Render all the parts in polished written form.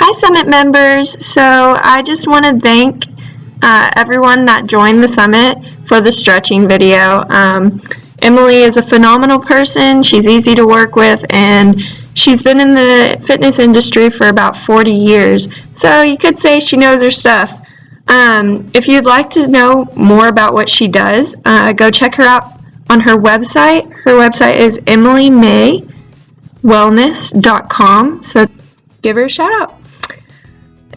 Hi Summit members, so I just want to thank everyone that joined the Summit for the stretching video. Emily is a phenomenal person, she's easy to work with, and she's been in the fitness industry for about 40 years, so you could say she knows her stuff. If you'd like to know more about what she does, go check her out on her website. Her website is emilymaywellness.com, so give her a shout out.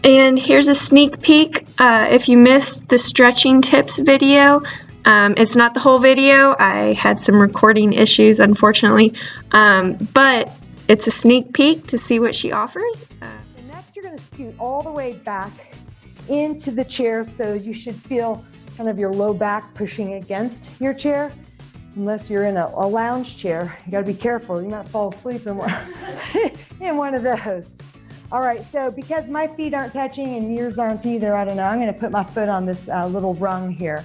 And here's a sneak peek. If you missed the stretching tips video, it's not the whole video. I had some recording issues, unfortunately, but it's a sneak peek to see what she offers. And next, you're going to scoot all the way back into the chair, so you should feel kind of your low back pushing against your chair. Unless you're in a lounge chair, you got to be careful. You might fall asleep in one of those. All right, so because my feet aren't touching and yours aren't either, I don't know, I'm going to put my foot on this little rung here.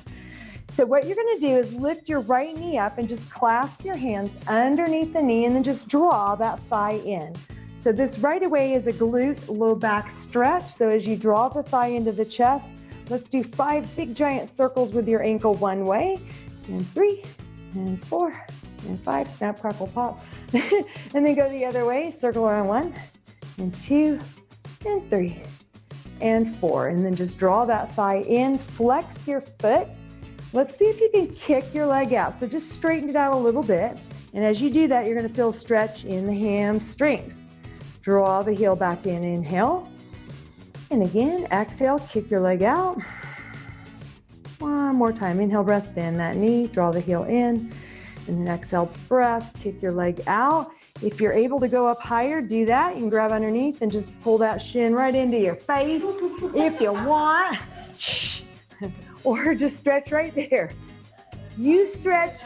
So what you're going to do is lift your right knee up and just clasp your hands underneath the knee and then just draw that thigh in. So this right away is a glute low back stretch. So as you draw the thigh into the chest, let's do 5 big giant circles with your ankle one way, and 3, and 4, and 5, snap, crackle, pop. And then go the other way, circle around 1, and 2, and 3, and 4. And then just draw that thigh in, flex your foot. Let's see if you can kick your leg out. So just straighten it out a little bit. And as you do that, you're going to feel a stretch in the hamstrings. Draw the heel back in, inhale. And again, exhale, kick your leg out. One more time, inhale, breath, bend that knee, draw the heel in. And then exhale, breath, kick your leg out. If you're able to go up higher, do that. You can grab underneath and just pull that shin right into your face if you want. Or just stretch right there. You stretch,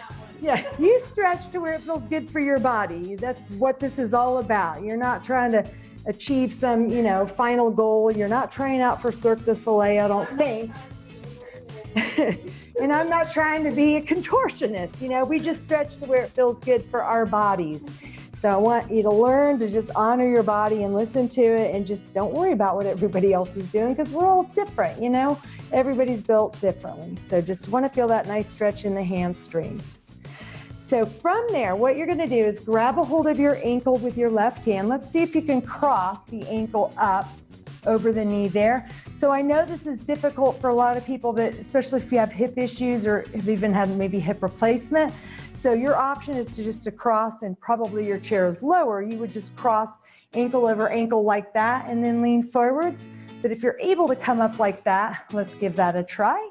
you stretch to where it feels good for your body. That's what this is all about. You're not trying to achieve some, final goal. You're not trying out for Cirque du Soleil, I don't think. And I'm not trying to be a contortionist. We just stretch to where it feels good for our bodies. So I want you to learn to just honor your body and listen to it and just don't worry about what everybody else is doing, because we're all different, Everybody's built differently. So just want to feel that nice stretch in the hamstrings. So from there, what you're going to do is grab a hold of your ankle with your left hand. Let's see if you can cross the ankle up over the knee there. So I know this is difficult for a lot of people, but especially if you have hip issues or have even had maybe hip replacement. So your option is to just cross, and probably your chair is lower. You would just cross ankle over ankle like that and then lean forwards. But if you're able to come up like that, let's give that a try.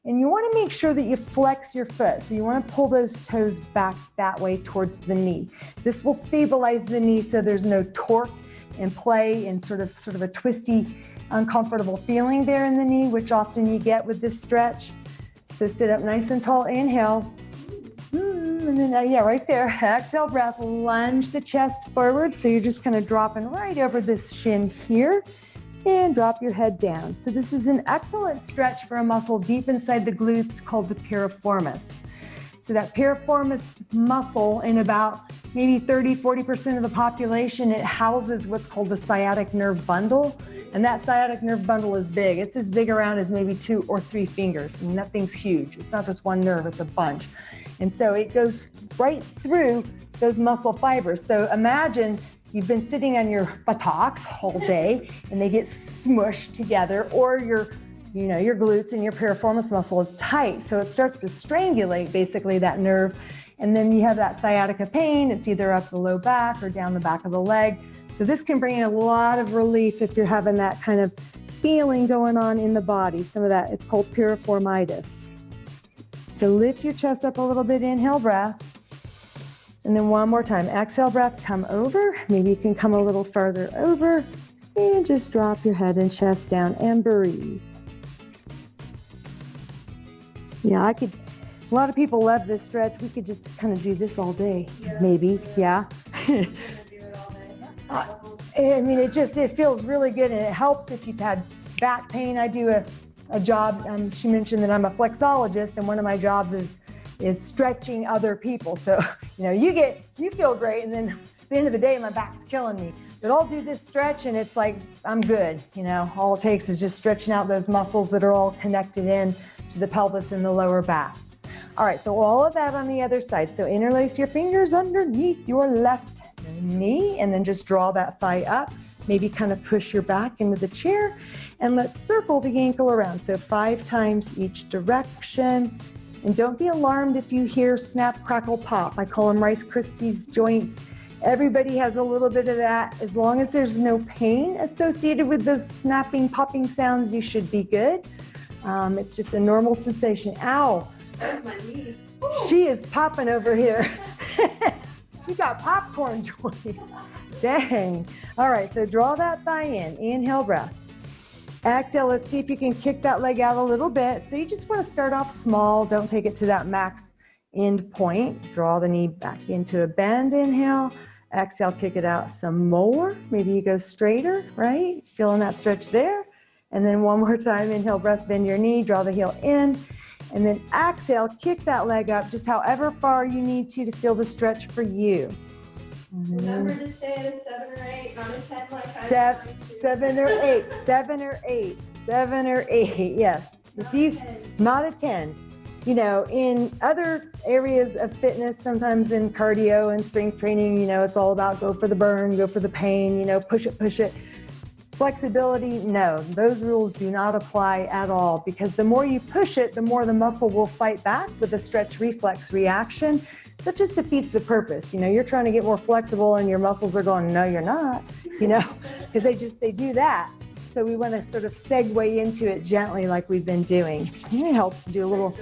And you want to make sure that you flex your foot. So you want to pull those toes back that way towards the knee. This will stabilize the knee so there's no torque and play and sort of a twisty, uncomfortable feeling there in the knee, which often you get with this stretch. So sit up nice and tall, inhale. And then, right there, exhale, breath, lunge the chest forward. So you're just kind of dropping right over this shin here and drop your head down. So this is an excellent stretch for a muscle deep inside the glutes called the piriformis. So that piriformis muscle, in about maybe 30-40% of the population, it houses what's called the sciatic nerve bundle. And that sciatic nerve bundle is big. It's as big around as maybe 2 or 3 fingers. And nothing's huge. It's not just one nerve, it's a bunch. And so it goes right through those muscle fibers. So imagine you've been sitting on your buttocks all day and they get smushed together, or your glutes and your piriformis muscle is tight. So it starts to strangulate basically that nerve. And then you have that sciatica pain. It's either up the low back or down the back of the leg. So this can bring in a lot of relief if you're having that kind of feeling going on in the body. Some of that, it's called piriformitis. So lift your chest up a little bit, inhale, breath. And then one more time, exhale, breath, come over. Maybe you can come a little farther over and just drop your head and chest down and breathe. Yeah, a lot of people love this stretch. We could just kind of do this all day, maybe, yeah. It feels really good, and it helps if you've had back pain. I do a job, she mentioned that I'm a flexologist, and one of my jobs is stretching other people. So, you feel great, and then at the end of the day, my back's killing me. But I'll do this stretch and it's like, I'm good. You know, all it takes is just stretching out those muscles that are all connected in to the pelvis and the lower back. All right, so all of that on the other side. So interlace your fingers underneath your left knee and then just draw that thigh up. Maybe kind of push your back into the chair and let's circle the ankle around. So 5 times each direction. And don't be alarmed if you hear snap, crackle, pop. I call them Rice Krispies joints. Everybody has a little bit of that. As long as there's no pain associated with those snapping, popping sounds, you should be good. It's just a normal sensation. Ow. My knee. She is popping over here. You got popcorn joints. Dang. All right, so draw that thigh in. Inhale, breath. Exhale, let's see if you can kick that leg out a little bit. So you just want to start off small. Don't take it to that max end point. Draw the knee back into a bend. Inhale. Exhale, kick it out some more. Maybe you go straighter, right? Feeling that stretch there. And then one more time. Inhale, breath, bend your knee. Draw the heel in. And then exhale, kick that leg up just however far you need to feel the stretch for you. Remember to stay at a 7 or 8, not a 10 like I was trying to. 7 or 8, 7 or 8, 7 or 8, yes. If you, not a 10. You know, in other areas of fitness, sometimes in cardio and strength training, you know, it's all about go for the burn, go for the pain, you know, push it, push it. Flexibility, no, those rules do not apply at all because the more you push it, the more the muscle will fight back with a stretch reflex reaction. That just defeats the purpose. You know, you're trying to get more flexible and your muscles are going, no, you're not, you know, because they do that. So we want to sort of segue into it gently like we've been doing. And it helps to do a little,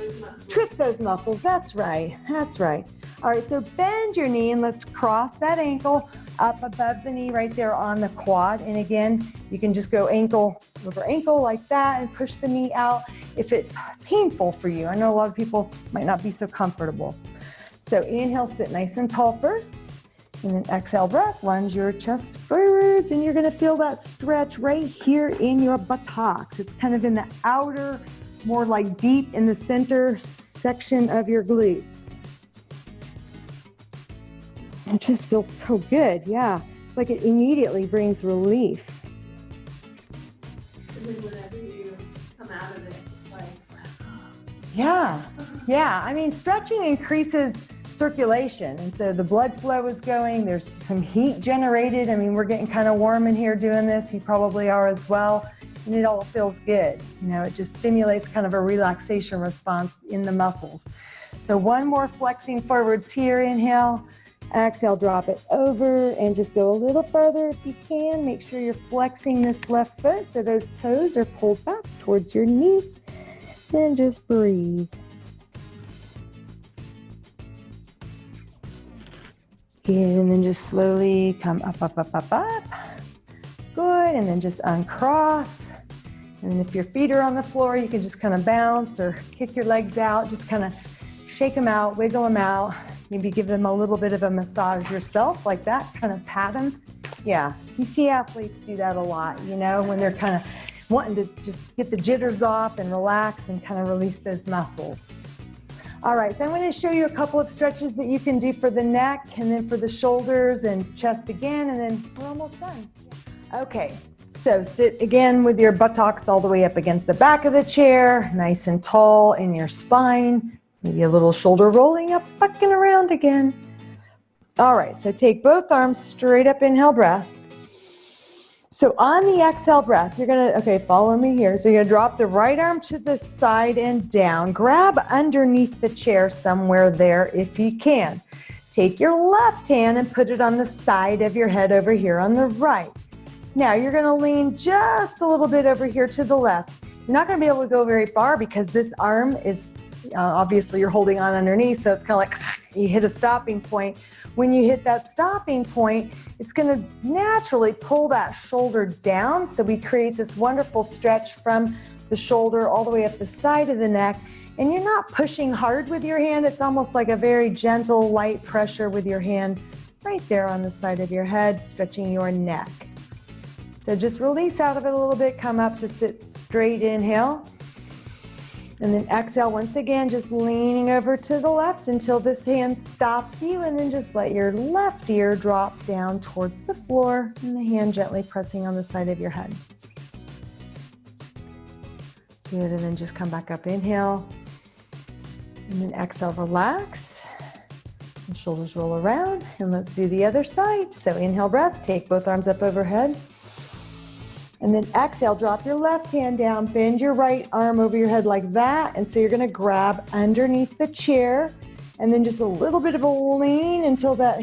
trick those muscles. That's right. That's right. All right, so bend your knee and let's cross that ankle up above the knee right there on the quad. And again, you can just go ankle over ankle like that and push the knee out if it's painful for you. I know a lot of people might not be so comfortable. So inhale, sit nice and tall first. And then exhale, breath, lunge your chest forwards, and you're gonna feel that stretch right here in your buttocks. It's kind of in the outer, more like deep in the center section of your glutes. It just feels so good, yeah. It's like it immediately brings relief. And then whenever you come out of it, it's like, Yeah. I mean, stretching increases circulation, and so the blood flow is going. There's some heat generated. I mean, we're getting kind of warm in here doing this. You probably are as well, and it all feels good. You know, it just stimulates kind of a relaxation response in the muscles. So one more flexing forwards here. Inhale, exhale, drop it over, and just go a little further if you can. Make sure you're flexing this left foot so those toes are pulled back towards your knees, and just breathe. And then just slowly come up, up, up, up, up. Good, and then just uncross. And if your feet are on the floor, you can just kind of bounce or kick your legs out. Just kind of shake them out, wiggle them out. Maybe give them a little bit of a massage yourself like that, kind of pat them. Yeah, you see athletes do that a lot, you know, when they're kind of wanting to just get the jitters off and relax and kind of release those muscles. All right, so I'm going to show you a couple of stretches that you can do for the neck and then for the shoulders and chest again, and then we're almost done. Okay, so sit again with your buttocks all the way up against the back of the chair, nice and tall in your spine, maybe a little shoulder rolling up, back and around again. All right, so take both arms straight up, inhale, breath. So on the exhale breath, you're gonna, okay, follow me here. So you're gonna drop the right arm to the side and down. Grab underneath the chair somewhere there if you can. Take your left hand and put it on the side of your head over here on the right. Now you're gonna lean just a little bit over here to the left. You're not gonna be able to go very far because this arm is, obviously you're holding on underneath, so it's kind of like you hit a stopping point. When you hit that stopping point, it's going to naturally pull that shoulder down. So we create this wonderful stretch from the shoulder all the way up the side of the neck. And you're not pushing hard with your hand. It's almost like a very gentle, light pressure with your hand right there on the side of your head, stretching your neck. So just release out of it a little bit. Come up to sit straight, inhale. And then exhale once again, just leaning over to the left until this hand stops you, and then just let your left ear drop down towards the floor and the hand gently pressing on the side of your head. Good, and then just come back up, inhale, and then exhale, relax, and shoulders roll around, and let's do the other side. So inhale, breath, take both arms up overhead. And then exhale, drop your left hand down, bend your right arm over your head like that. And so you're gonna grab underneath the chair and then just a little bit of a lean until that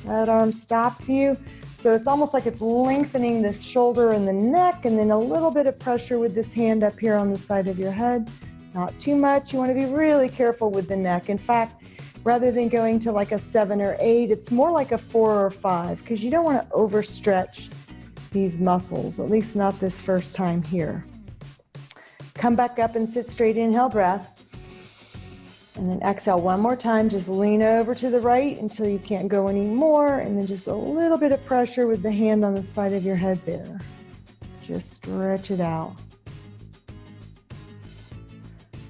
arm stops you. So it's almost like it's lengthening this shoulder and the neck, and then a little bit of pressure with this hand up here on the side of your head. Not too much. You wanna be really careful with the neck. In fact, rather than going to like a 7 or 8, it's more like a 4 or 5, because you don't wanna overstretch these muscles, at least not this first time here. Come back up and sit straight, inhale, breath. And then exhale one more time, just lean over to the right until you can't go anymore, and then just a little bit of pressure with the hand on the side of your head there. Just stretch it out.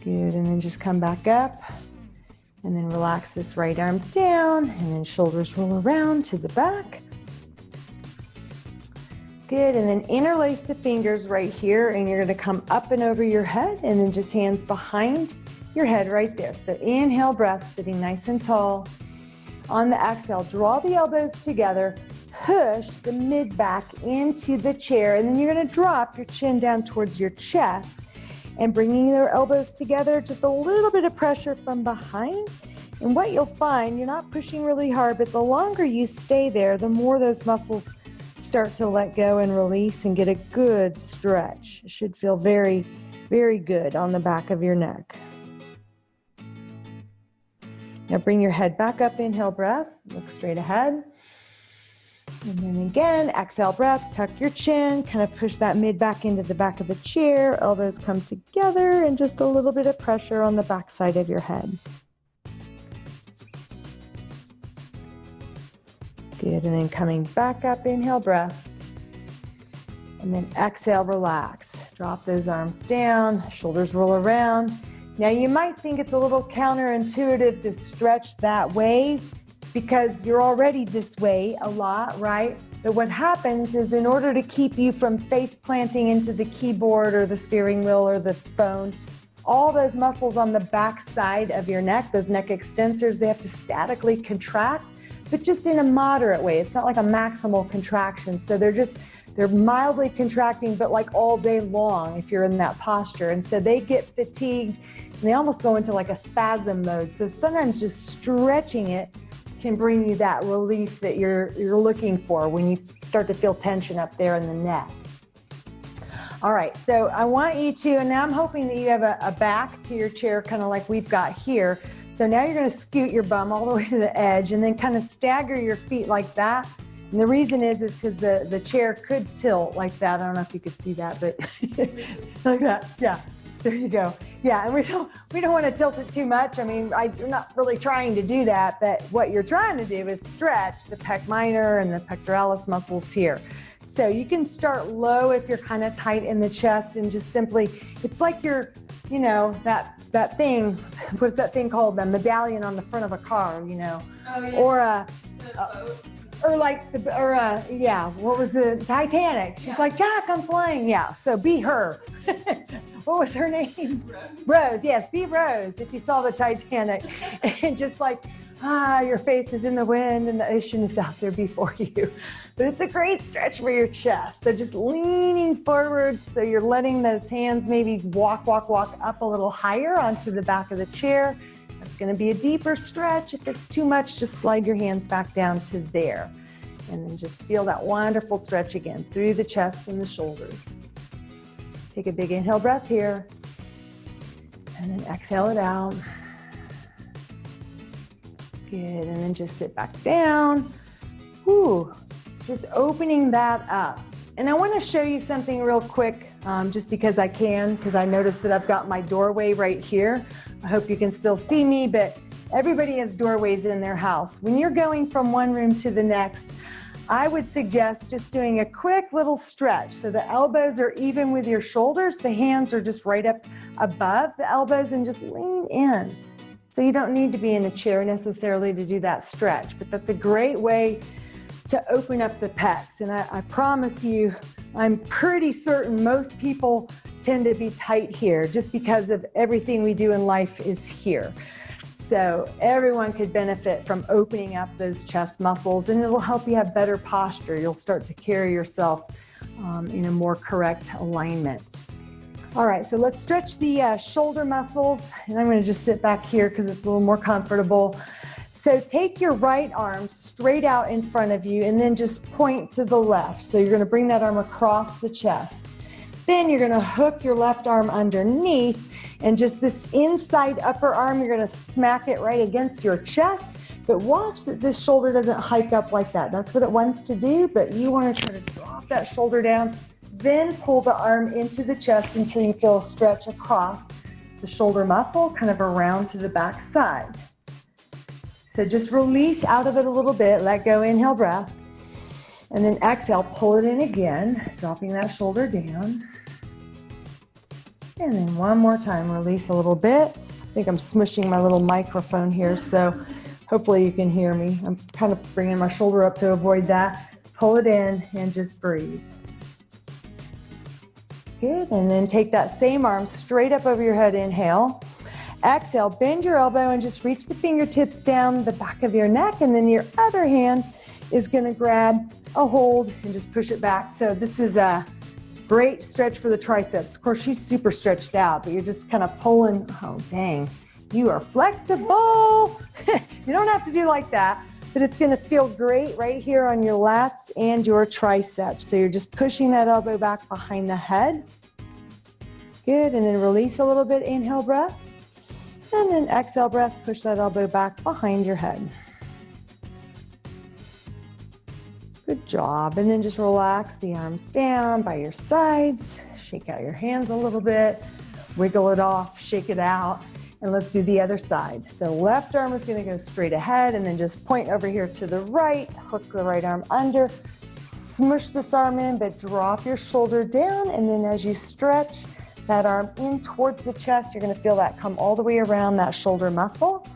Good, and then just come back up, and then relax this right arm down, and then shoulders roll around to the back. Good, and then interlace the fingers right here, and you're gonna come up and over your head, and then just hands behind your head right there. So inhale, breath, sitting nice and tall. On the exhale, draw the elbows together, push the mid back into the chair, and then you're gonna drop your chin down towards your chest, and bringing your elbows together, just a little bit of pressure from behind. And what you'll find, you're not pushing really hard, but the longer you stay there, the more those muscles start to let go and release and get a good stretch. It should feel very, very good on the back of your neck. Now bring your head back up, inhale, breath, look straight ahead. And then again, exhale, breath, tuck your chin, kind of push that mid back into the back of the chair, elbows come together, and just a little bit of pressure on the back side of your head. Good, and then coming back up, inhale, breath. And then exhale, relax. Drop those arms down, shoulders roll around. Now you might think it's a little counterintuitive to stretch that way because you're already this way a lot, right? But what happens is, in order to keep you from face planting into the keyboard or the steering wheel or the phone, all those muscles on the back side of your neck, those neck extensors, they have to statically contract, but just in a moderate way. It's not like a maximal contraction. So they're mildly contracting, but like all day long if you're in that posture. And so they get fatigued and they almost go into like a spasm mode. So sometimes just stretching it can bring you that relief that you're looking for when you start to feel tension up there in the neck. All right, so I want you to, and now I'm hoping that you have a back to your chair, kind of like we've got here. So now you're gonna scoot your bum all the way to the edge and then kind of stagger your feet like that. And the reason is because the chair could tilt like that. I don't know if you could see that, but like that, yeah. There you go. Yeah, and we don't want to tilt it too much. I mean, I'm not really trying to do that, but what you're trying to do is stretch the pec minor and the pectoralis muscles here. So you can start low if you're kind of tight in the chest and just simply, it's like you're, you know, that thing, what's that thing called? The medallion on the front of a car, you know? Oh, yeah. Yeah, what was the Titanic? She's like, Jack, I'm flying. Yeah, so be her. What was her name? Rose, yes, be Rose if you saw the Titanic. And just like, your face is in the wind and the ocean is out there before you. But it's a great stretch for your chest. So just leaning forward so you're letting those hands maybe walk up a little higher onto the back of the chair. That's going to be a deeper stretch. If it's too much, just slide your hands back down to there. And then just feel that wonderful stretch again through the chest and the shoulders. Take a big inhale breath here. And then exhale it out. Good, and then just sit back down. Whew, just opening that up. And I want to show you something real quick, just because I can, because I noticed that I've got my doorway right here. I hope you can still see me, but everybody has doorways in their house. When you're going from one room to the next, I would suggest just doing a quick little stretch. So the elbows are even with your shoulders. The hands are just right up above the elbows and just lean in. So you don't need to be in a chair necessarily to do that stretch, but that's a great way to open up the pecs. And I promise you, I'm pretty certain most people tend to be tight here just because of everything we do in life is here. So everyone could benefit from opening up those chest muscles, and it'll help you have better posture. You'll start to carry yourself in a more correct alignment. All right, so let's stretch the shoulder muscles, and I'm going to just sit back here because it's a little more comfortable. So take your right arm straight out in front of you and then just point to the left. So you're going to bring that arm across the chest. Then you're going to hook your left arm underneath, and just this inside upper arm, you're going to smack it right against your chest. But watch that this shoulder doesn't hike up like that. That's what it wants to do, but you want to try to drop that shoulder down. Then pull the arm into the chest until you feel a stretch across the shoulder muscle, kind of around to the back side. So just release out of it a little bit, let go, inhale, breath. And then exhale, pull it in again, dropping that shoulder down. And then one more time, release a little bit. I think I'm smushing my little microphone here, so hopefully you can hear me. I'm kind of bringing my shoulder up to avoid that. Pull it in and just breathe. Good, and then take that same arm straight up over your head, inhale. Exhale, bend your elbow and just reach the fingertips down the back of your neck, and then your other hand is gonna grab a hold and just push it back. So this is a great stretch for the triceps. Of course, she's super stretched out, but you're just kind of pulling. Oh, dang, you are flexible. You don't have to do like that, but it's gonna feel great right here on your lats and your triceps. So you're just pushing that elbow back behind the head. Good, and then release a little bit, inhale, breath. And then exhale, breath, push that elbow back behind your head. Good job. And then just relax the arms down by your sides. Shake out your hands a little bit. Wiggle it off, shake it out. And let's do the other side. So left arm is going to go straight ahead, and then just point over here to the right. Hook the right arm under. Smush this arm in, but drop your shoulder down. And then as you stretch that arm in towards the chest, you're going to feel that come all the way around that shoulder muscle.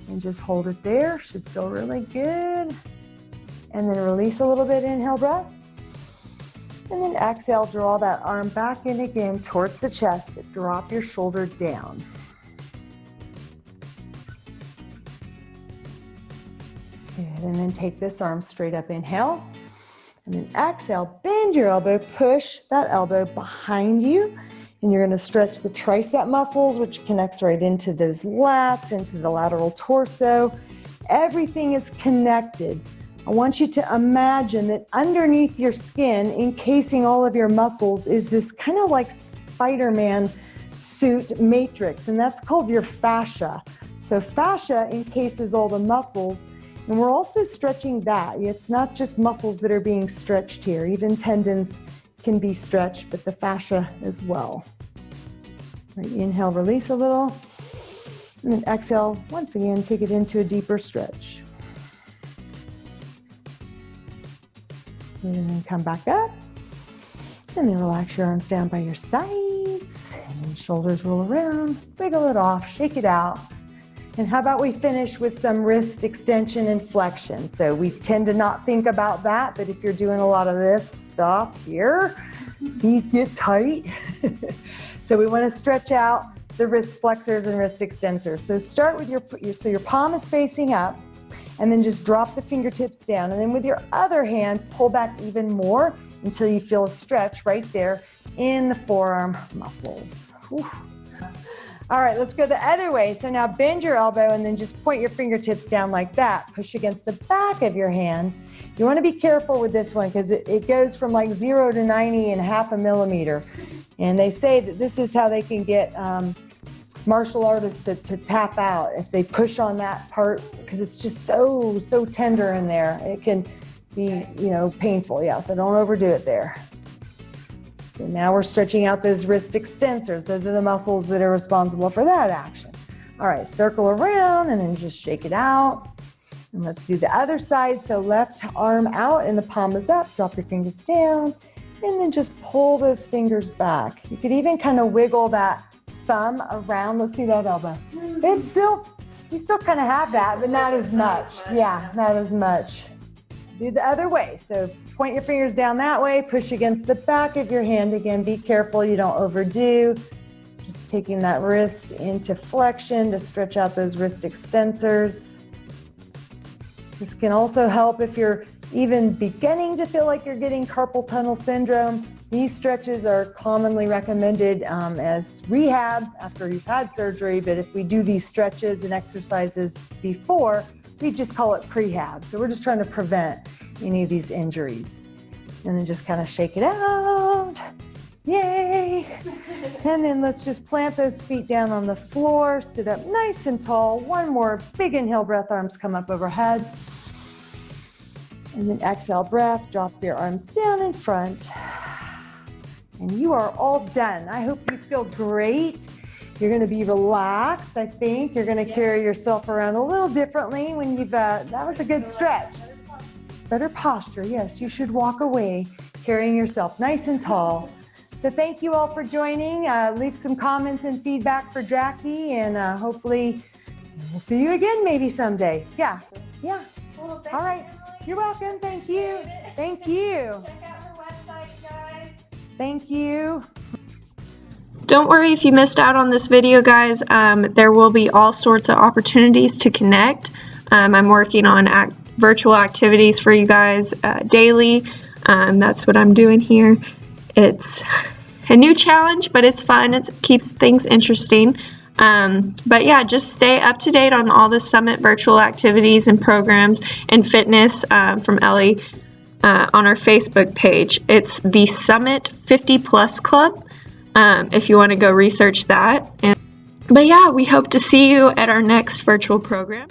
And just hold it there. Should feel really good. And then release a little bit, inhale, breath. And then exhale, draw that arm back in again towards the chest, but drop your shoulder down. Good, and then take this arm straight up, inhale. And then exhale, bend your elbow, push that elbow behind you. And you're gonna stretch the tricep muscles, which connects right into those lats, into the lateral torso. Everything is connected. I want you to imagine that underneath your skin, encasing all of your muscles, is this kind of like Spider-Man suit matrix, and that's called your fascia. So fascia encases all the muscles, and we're also stretching that. It's not just muscles that are being stretched here. Even tendons can be stretched, but the fascia as well. Right, inhale, release a little, and then exhale, once again, take it into a deeper stretch. And then come back up, and then relax your arms down by your sides, and then shoulders roll around, wiggle it off, shake it out. And how about we finish with some wrist extension and flexion? So we tend to not think about that, but if you're doing a lot of this stuff here, these get tight. So we want to stretch out the wrist flexors and wrist extensors. So start with your palm is facing up, and then just drop the fingertips down. And then with your other hand, pull back even more until you feel a stretch right there in the forearm muscles. Whew. All right, let's go the other way. So now bend your elbow and then just point your fingertips down like that. Push against the back of your hand. You want to be careful with this one because it goes from like 0 to 90 in half a millimeter. And they say that this is how they can get martial artists to tap out if they push on that part, because it's just so tender in there. It can be, painful. Yeah, so don't overdo it there. So now we're stretching out those wrist extensors. Those are the muscles that are responsible for that action. All right, circle around and then just shake it out. And let's do the other side. So left arm out and the palm is up. Drop your fingers down and then just pull those fingers back. You could even kind of wiggle that thumb around. Let's see that elbow. It's still, you still kind of have that, but not as much. Yeah, not as much. Do the other way. So point your fingers down that way, push against the back of your hand again. Be careful you don't overdo. Just taking that wrist into flexion to stretch out those wrist extensors. This can also help if you're even beginning to feel like you're getting carpal tunnel syndrome. These stretches are commonly recommended as rehab after you've had surgery, but if we do these stretches and exercises before, we just call it prehab. So we're just trying to prevent any of these injuries. And then just kind of shake it out. Yay! And then let's just plant those feet down on the floor, sit up nice and tall. One more big inhale breath, arms come up overhead. And then exhale breath, drop your arms down in front. And you are all done. I hope you feel great. You're gonna be relaxed, I think. You're gonna carry yourself around a little differently when you've, that was a good stretch. Better posture, yes, you should walk away carrying yourself nice and tall. So thank you all for joining. Leave some comments and feedback for Jackie, and hopefully we'll see you again maybe someday. Yeah. Cool, All right. You're welcome. Thank you. Thank you. Check out her website, guys. Thank you. Don't worry if you missed out on this video, guys. There will be all sorts of opportunities to connect. I'm working on virtual activities for you guys daily. That's what I'm doing here. It's a new challenge, but it's fun. It keeps things interesting. But yeah, just stay up to date on all the Summit virtual activities and programs and fitness from Ellie on our Facebook page. It's the Summit 50 Plus Club if you want to go research that. But yeah, we hope to see you at our next virtual program.